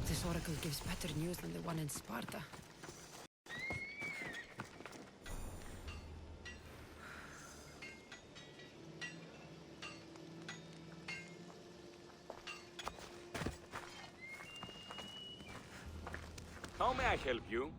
This oracle gives better news than the one in Sparta. How may I help you?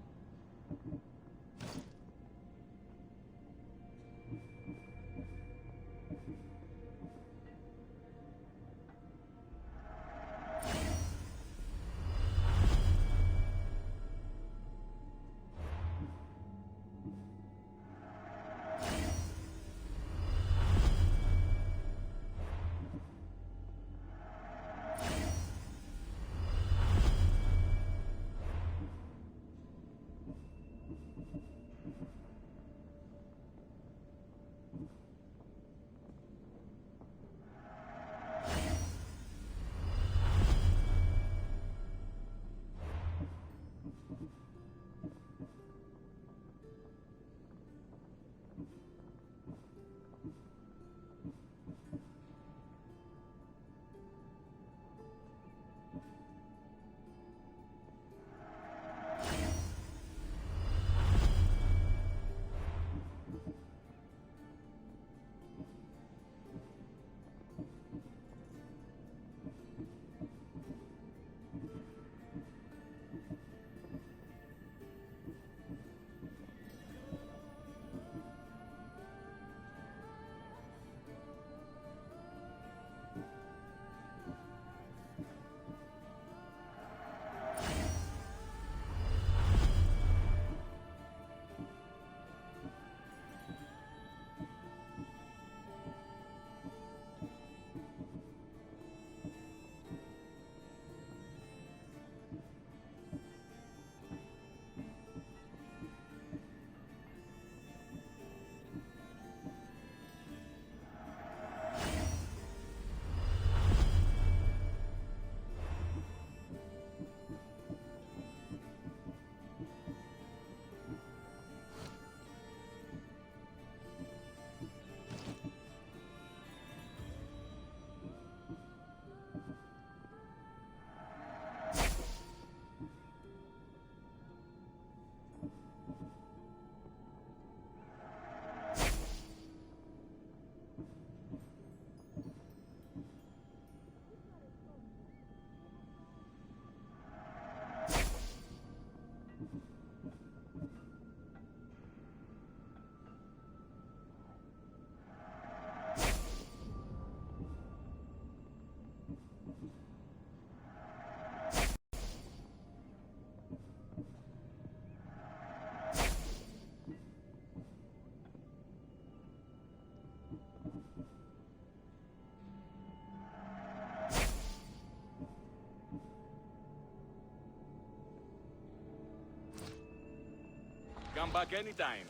Come back anytime.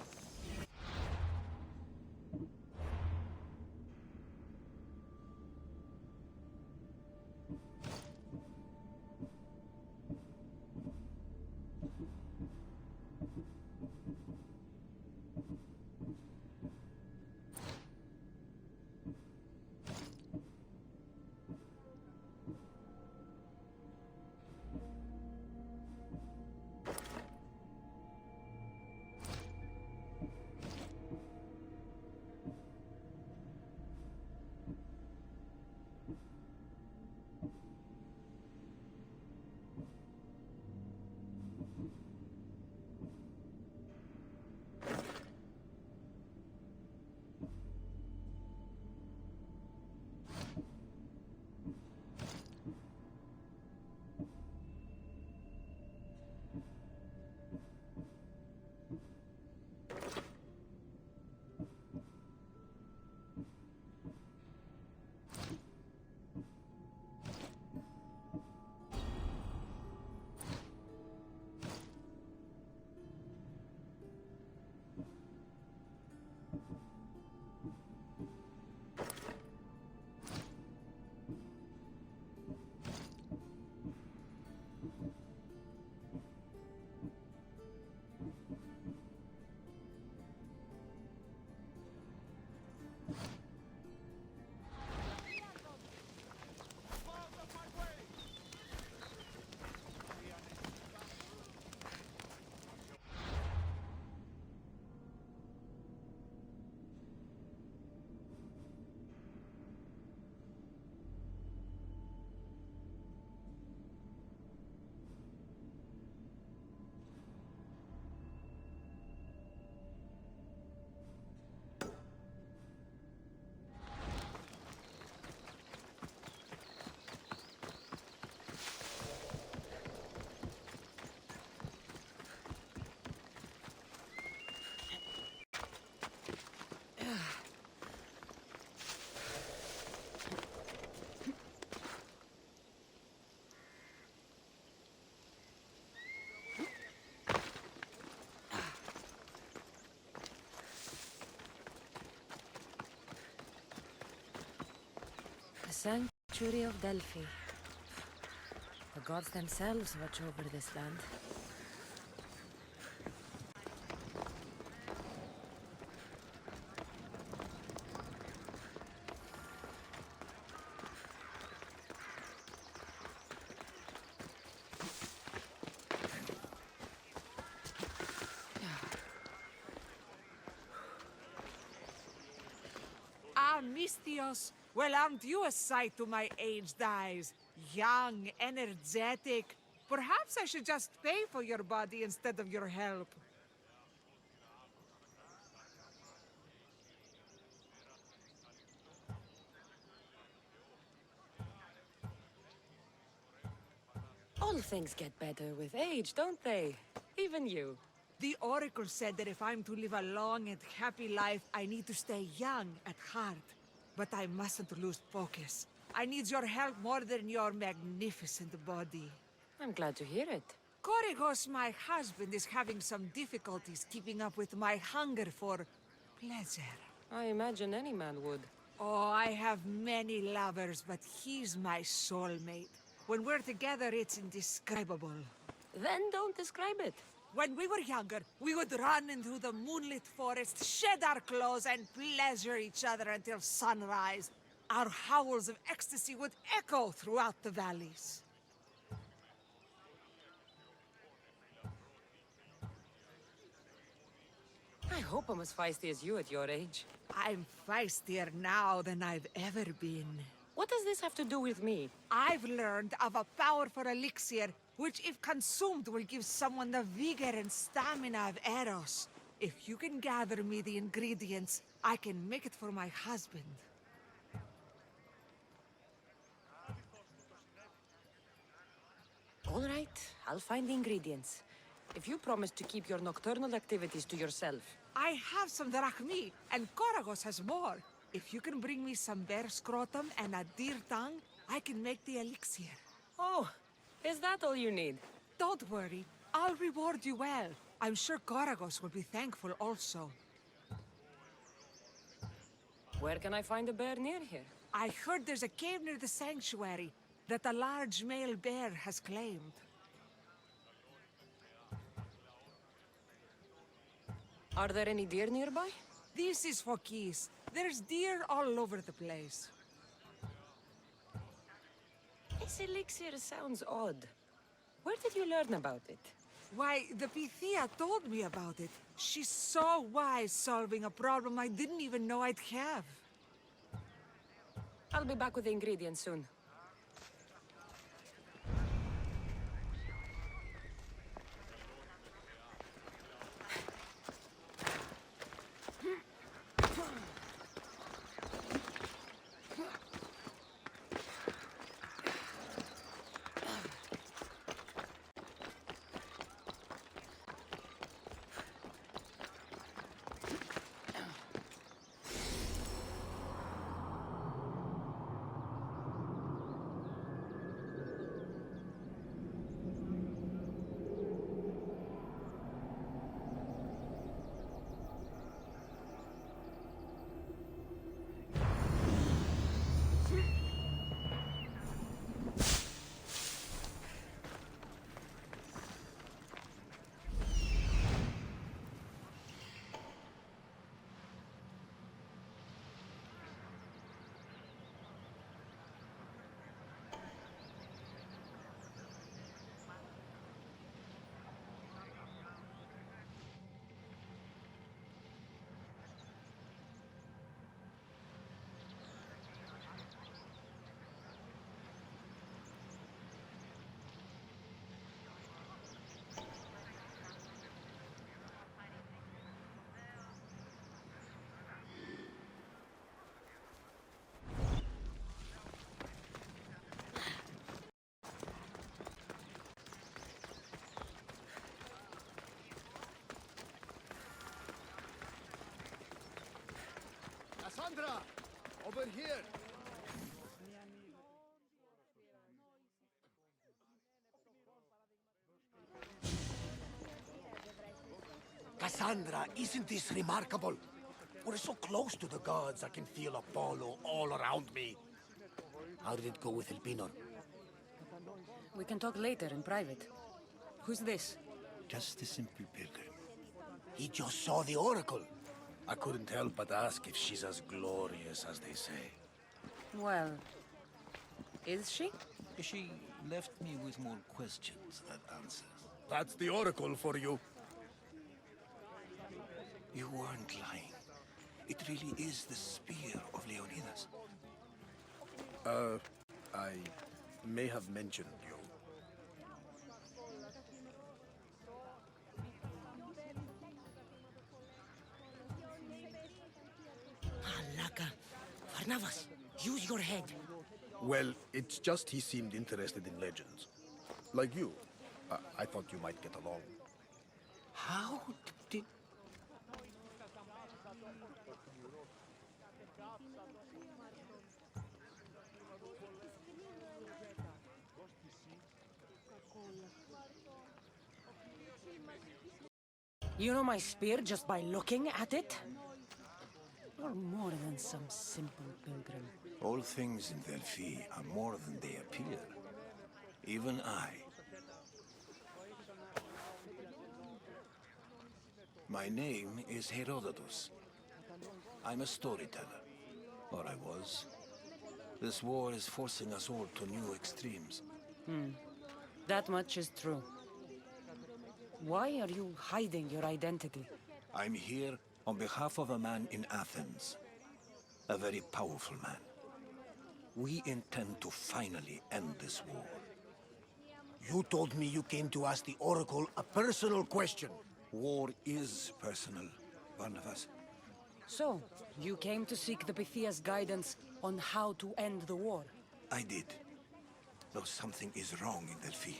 sanctuary of Delphi. The gods themselves watch over this land. Mistios, well, aren't you a sight to my aged eyes? Young, energetic. Perhaps I should just pay for your body instead of your help. All things get better with age, don't they? Even you. The Oracle said that if I'm to live a long and happy life, I need to stay young at heart. But I mustn't lose focus. I need your help more than your magnificent body. I'm glad to hear it. Korygos, my husband, is having some difficulties keeping up with my hunger for pleasure. I imagine any man would. Oh, I have many lovers, but he's my soulmate. When we're together, it's indescribable. Then don't describe it. When we were younger, we would run into the moonlit forest, shed our clothes, and pleasure each other until sunrise. Our howls of ecstasy would echo throughout the valleys. I hope I'm as feisty as you at your age. I'm feistier now than I've ever been. What does this have to do with me? I've learned of a powerful elixir, which if consumed will give someone the vigor and stamina of Eros. If you can gather me the ingredients, I can make it for my husband. All right, I'll find the ingredients. If you promise to keep your nocturnal activities to yourself. I have some drachmi, and Korygos has more. If you can bring me some bear scrotum and a deer tongue, I can make the elixir. Oh, is that all you need? Don't worry, I'll reward you well. I'm sure Korygos will be thankful also. Where can I find a bear near here? I heard there's a cave near the sanctuary that a large male bear has claimed. Are there any deer nearby? This is Phokis. There's deer all over the place. This elixir sounds odd. Where did you learn about it? Why, the Pythia told me about it. She's so wise solving a problem I didn't even know I'd have. I'll be back with the ingredients soon. Cassandra! Over here! Cassandra, isn't this remarkable? We're so close to the gods, I can feel Apollo all around me. How did it go with El Pinor? We can talk later in private. Who's this? Just a simple pilgrim. He just saw the oracle. I couldn't help but ask if she's as glorious as they say. Well, is she? She left me with more questions than answers. That's the oracle for you. You weren't lying. It really is the spear of Leonidas. I may have mentioned you. Laka. Barnabas, use your head. Well, it's just he seemed interested in legends. Like you. I thought you might get along. How did... You know my spear just by looking at it? You're more than some simple pilgrim. All things in Delphi are more than they appear. Even I. My name is Herodotus. I'm a storyteller. Or I was. This war is forcing us all to new extremes. That much is true. Why are you hiding your identity? I'm here on behalf of a man in Athens. A very powerful man. We intend to finally end this war. You told me you came to ask the oracle a personal question. War is personal, Barnabas. So, you came to seek the Pythia's guidance on how to end the war? I did. Though something is wrong in Delphi.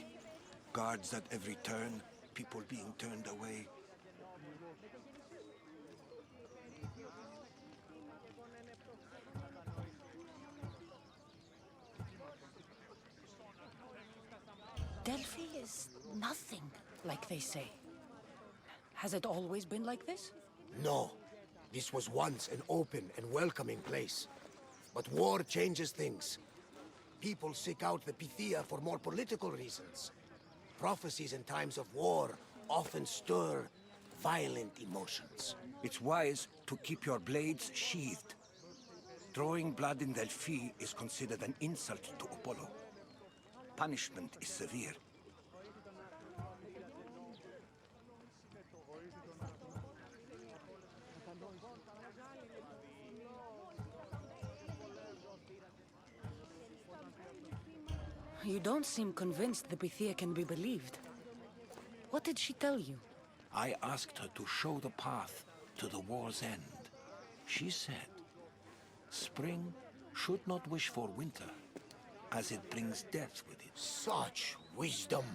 Guards at every turn, people being turned away. Delphi is nothing, like they say. Has it always been like this? No. This was once an open and welcoming place. But war changes things. People seek out the Pythia for more political reasons. Prophecies in times of war often stir violent emotions. It's wise to keep your blades sheathed. Drawing blood in Delphi is considered an insult to Apollo. Punishment is severe. You don't seem convinced the Pythia can be believed. What did she tell you? I asked her to show the path to the war's end. She said, spring should not wish for winter, as it brings death with it. Such wisdom.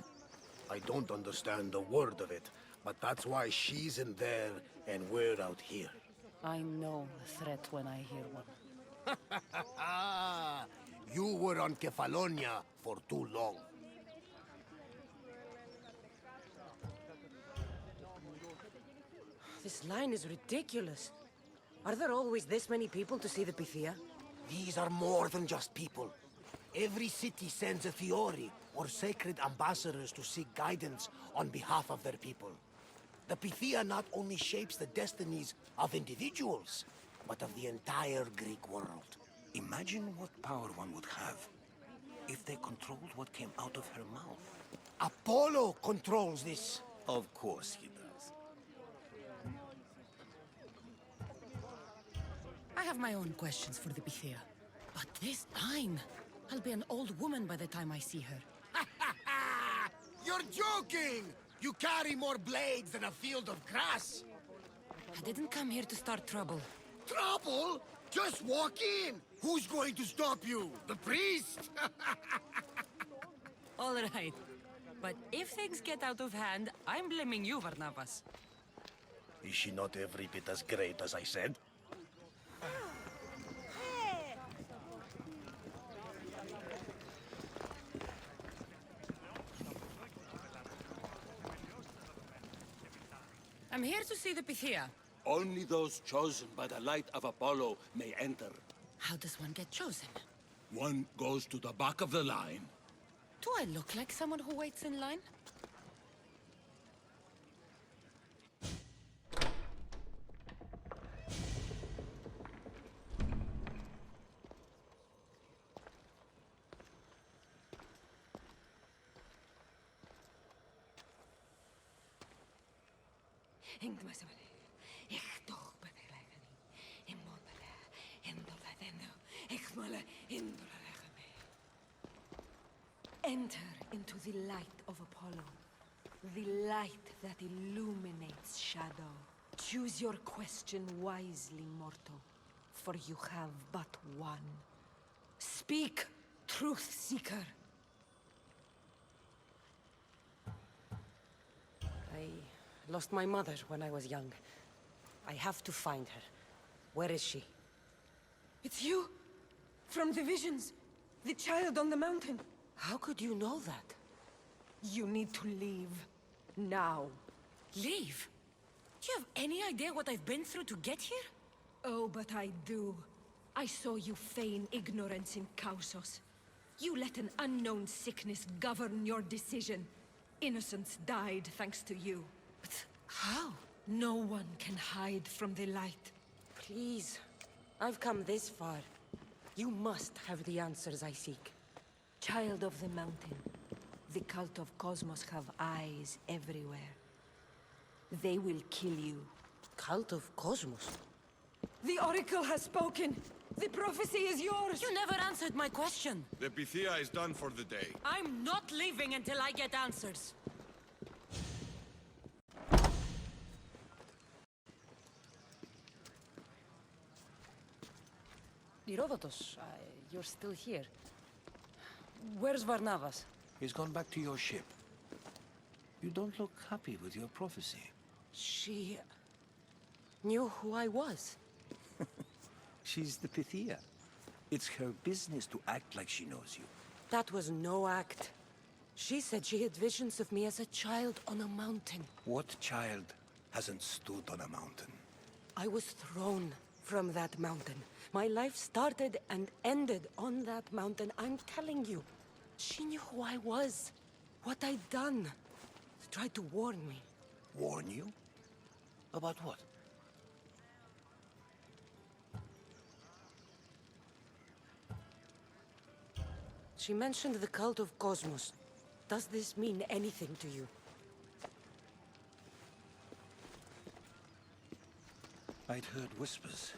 I don't understand a word of it, but that's why she's in there and we're out here. I know a threat when I hear one. You were on Kefalonia for too long. This line is ridiculous. Are there always this many people to see the Pythia? These are more than just people. Every city sends a Fiori, or sacred ambassadors to seek guidance on behalf of their people. The Pythia not only shapes the destinies of individuals, but of the entire Greek world. Imagine what power one would have if they controlled what came out of her mouth. Apollo controls this. Of course he does. I have my own questions for the Pythia. But this line... I'll be an old woman by the time I see her. You're joking! You carry more blades than a field of grass. I didn't come here to start trouble. Trouble? Just walk in. Who's going to stop you? The priest? All right. But if things get out of hand, I'm blaming you, Barnabas. Is she not every bit as great as I said? I'm here to see the Pythia. Only those chosen by the light of Apollo may enter. How does one get chosen? One goes to the back of the line. Do I look like someone who waits in line? Enter into the light of Apollo, the light that illuminates shadow. Choose your question wisely, mortal, for you have but one. Speak, truth seeker. I lost my mother when I was young. I have to find her. Where is she? It's you! From the visions! The child on the mountain! How could you know that? You need to leave. Now. Leave? Do you have any idea what I've been through to get here? Oh, but I do. I saw you feign ignorance in Kausos. You let an unknown sickness govern your decision. Innocents died thanks to you. But how? No one can hide from the light. Please. I've come this far. You must have the answers I seek. Child of the mountain, the cult of Cosmos have eyes everywhere. They will kill you. Cult of Cosmos? The Oracle has spoken! The prophecy is yours! You never answered my question. The Pythia is done for the day. I'm not leaving until I get answers. Herodotus, you're still here. Where's Varnavas? He's gone back to your ship. You don't look happy with your prophecy. She knew who I was. She's the Pythia. It's her business to act like she knows you. That was no act. She said she had visions of me as a child on a mountain. What child hasn't stood on a mountain? I was thrown from that mountain. My life started and ended on that mountain. I'm telling you. She knew who I was. What I'd done. She tried to warn me. Warn you? About what? She mentioned the cult of Cosmos. Does this mean anything to you? I'd heard whispers.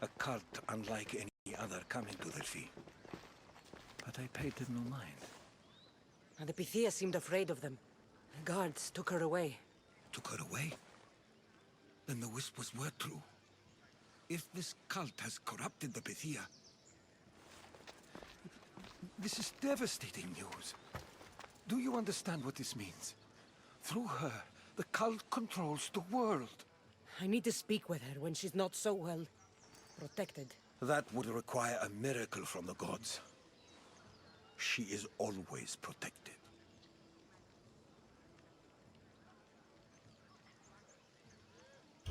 A cult unlike any other coming to Delphi. But I paid them no mind. And the Pythia seemed afraid of them. The guards took her away. Took her away? Then the whispers were true. If this cult has corrupted the Pythia... This is devastating news. Do you understand what this means? Through her, the cult controls the world. I need to speak with her when she's not so well protected. That would require a miracle from the gods. She is always protected.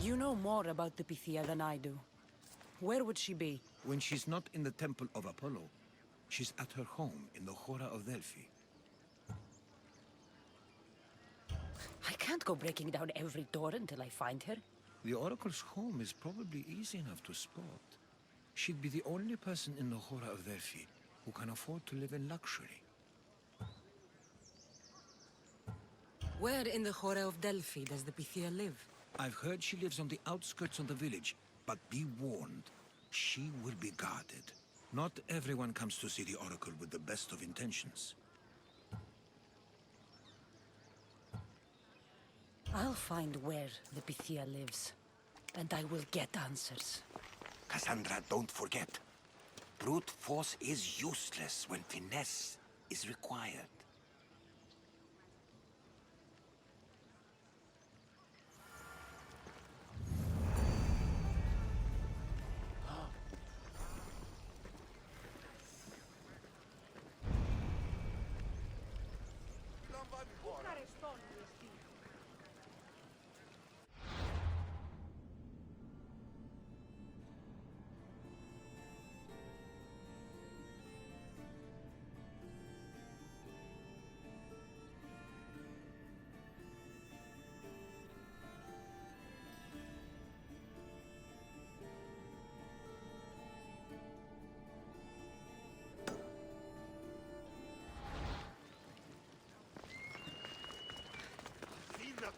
You know more about the Pythia than I do. Where would she be? When she's not in the Temple of Apollo, she's at her home in the Hora of Delphi. I can't go breaking down every door until I find her. The Oracle's home is probably easy enough to spot. She'd be the only person in the Hora of Delphi who can afford to live in luxury. Where in the Hora of Delphi does the Pythia live? I've heard she lives on the outskirts of the village, but be warned, she will be guarded. Not everyone comes to see the Oracle with the best of intentions. I'll find where the Pythia lives, and I will get answers. Cassandra, don't forget. Brute force is useless when finesse is required.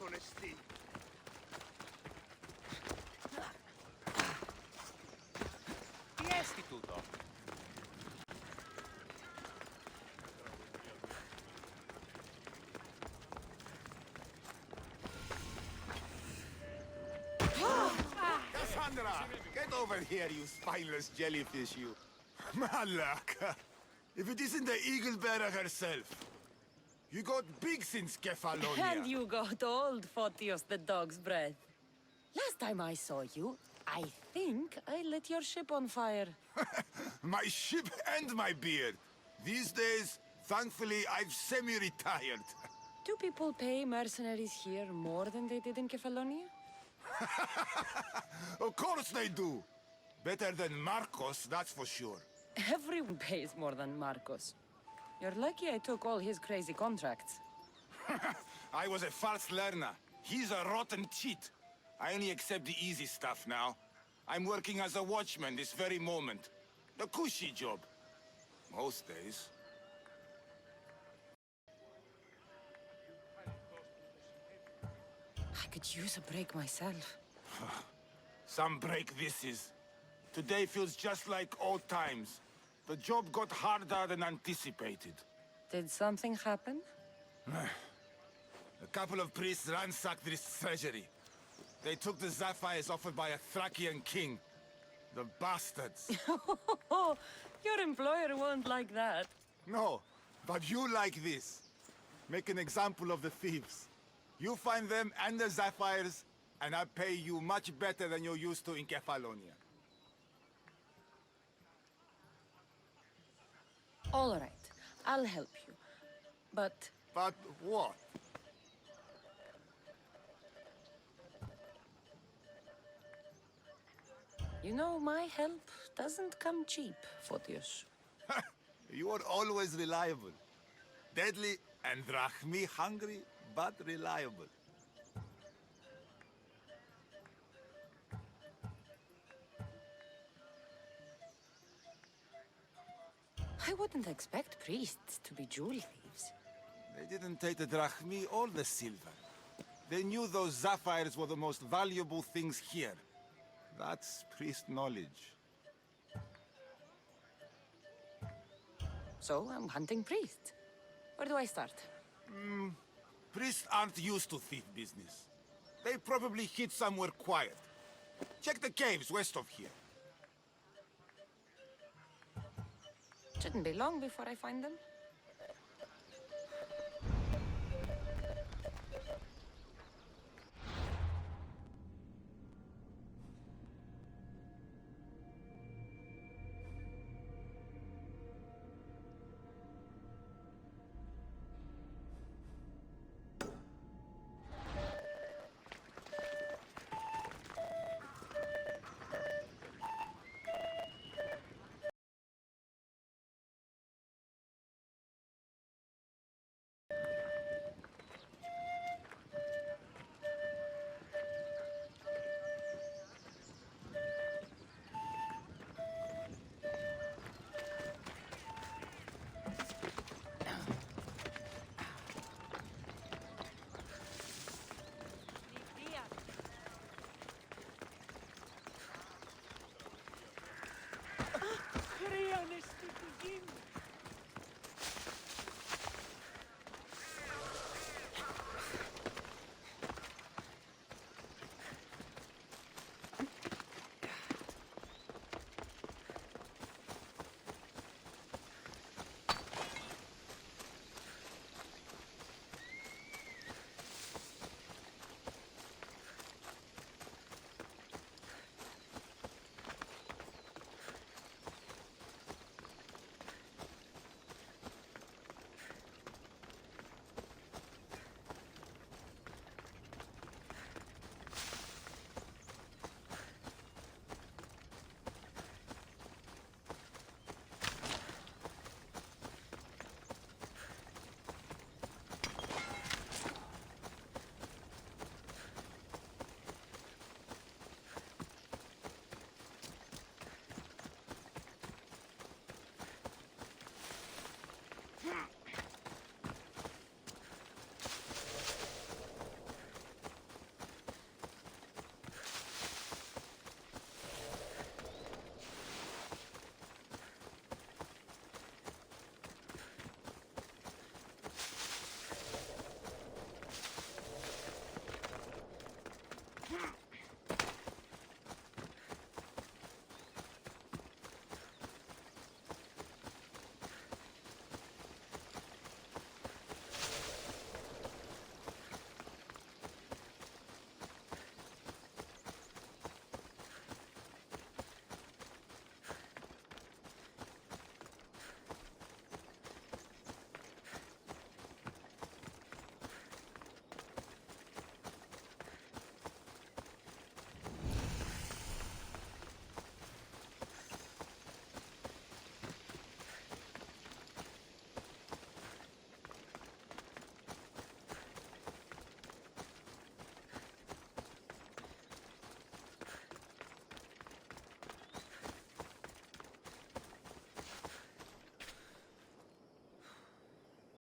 Honesty. Τι έστι τούτο? Cassandra, get over here, you spineless jellyfish, you. Malaka. If it isn't the eagle bearer herself. You got big since Kefalonia. And you got old, Photios the dog's breath. Last time I saw you, I think I lit your ship on fire. My ship and my beard. These days, thankfully, I've semi-retired. Do people pay mercenaries here more than they did in Kefalonia? Of course they do. Better than Marcos, that's for sure. Everyone pays more than Marcos. You're lucky I took all his crazy contracts. I was a fast learner. He's a rotten cheat. I only accept the easy stuff now. I'm working as a watchman this very moment. The cushy job. Most days. I could use a break myself. Some break this is. Today feels just like old times. The job got harder than anticipated. Did something happen? A couple of priests ransacked this treasury. They took the sapphires offered by a Thracian king. The bastards. Your employer won't like that. No, but you like this. Make an example of the thieves. You find them and the sapphires, and I pay you much better than you're used to in Kefalonia. All right, I'll help you. But But what? you know, my help doesn't come cheap, Photios. You are always reliable. Deadly and drachmi hungry, but reliable. I wouldn't expect priests to be jewel thieves. They didn't take the drachmi or the silver. They knew those sapphires were the most valuable things here. That's priest knowledge. So I'm hunting priests. Where do I start? Priests aren't used to thief business. They probably hid somewhere quiet. Check the caves west of here. Shouldn't be long before I find them.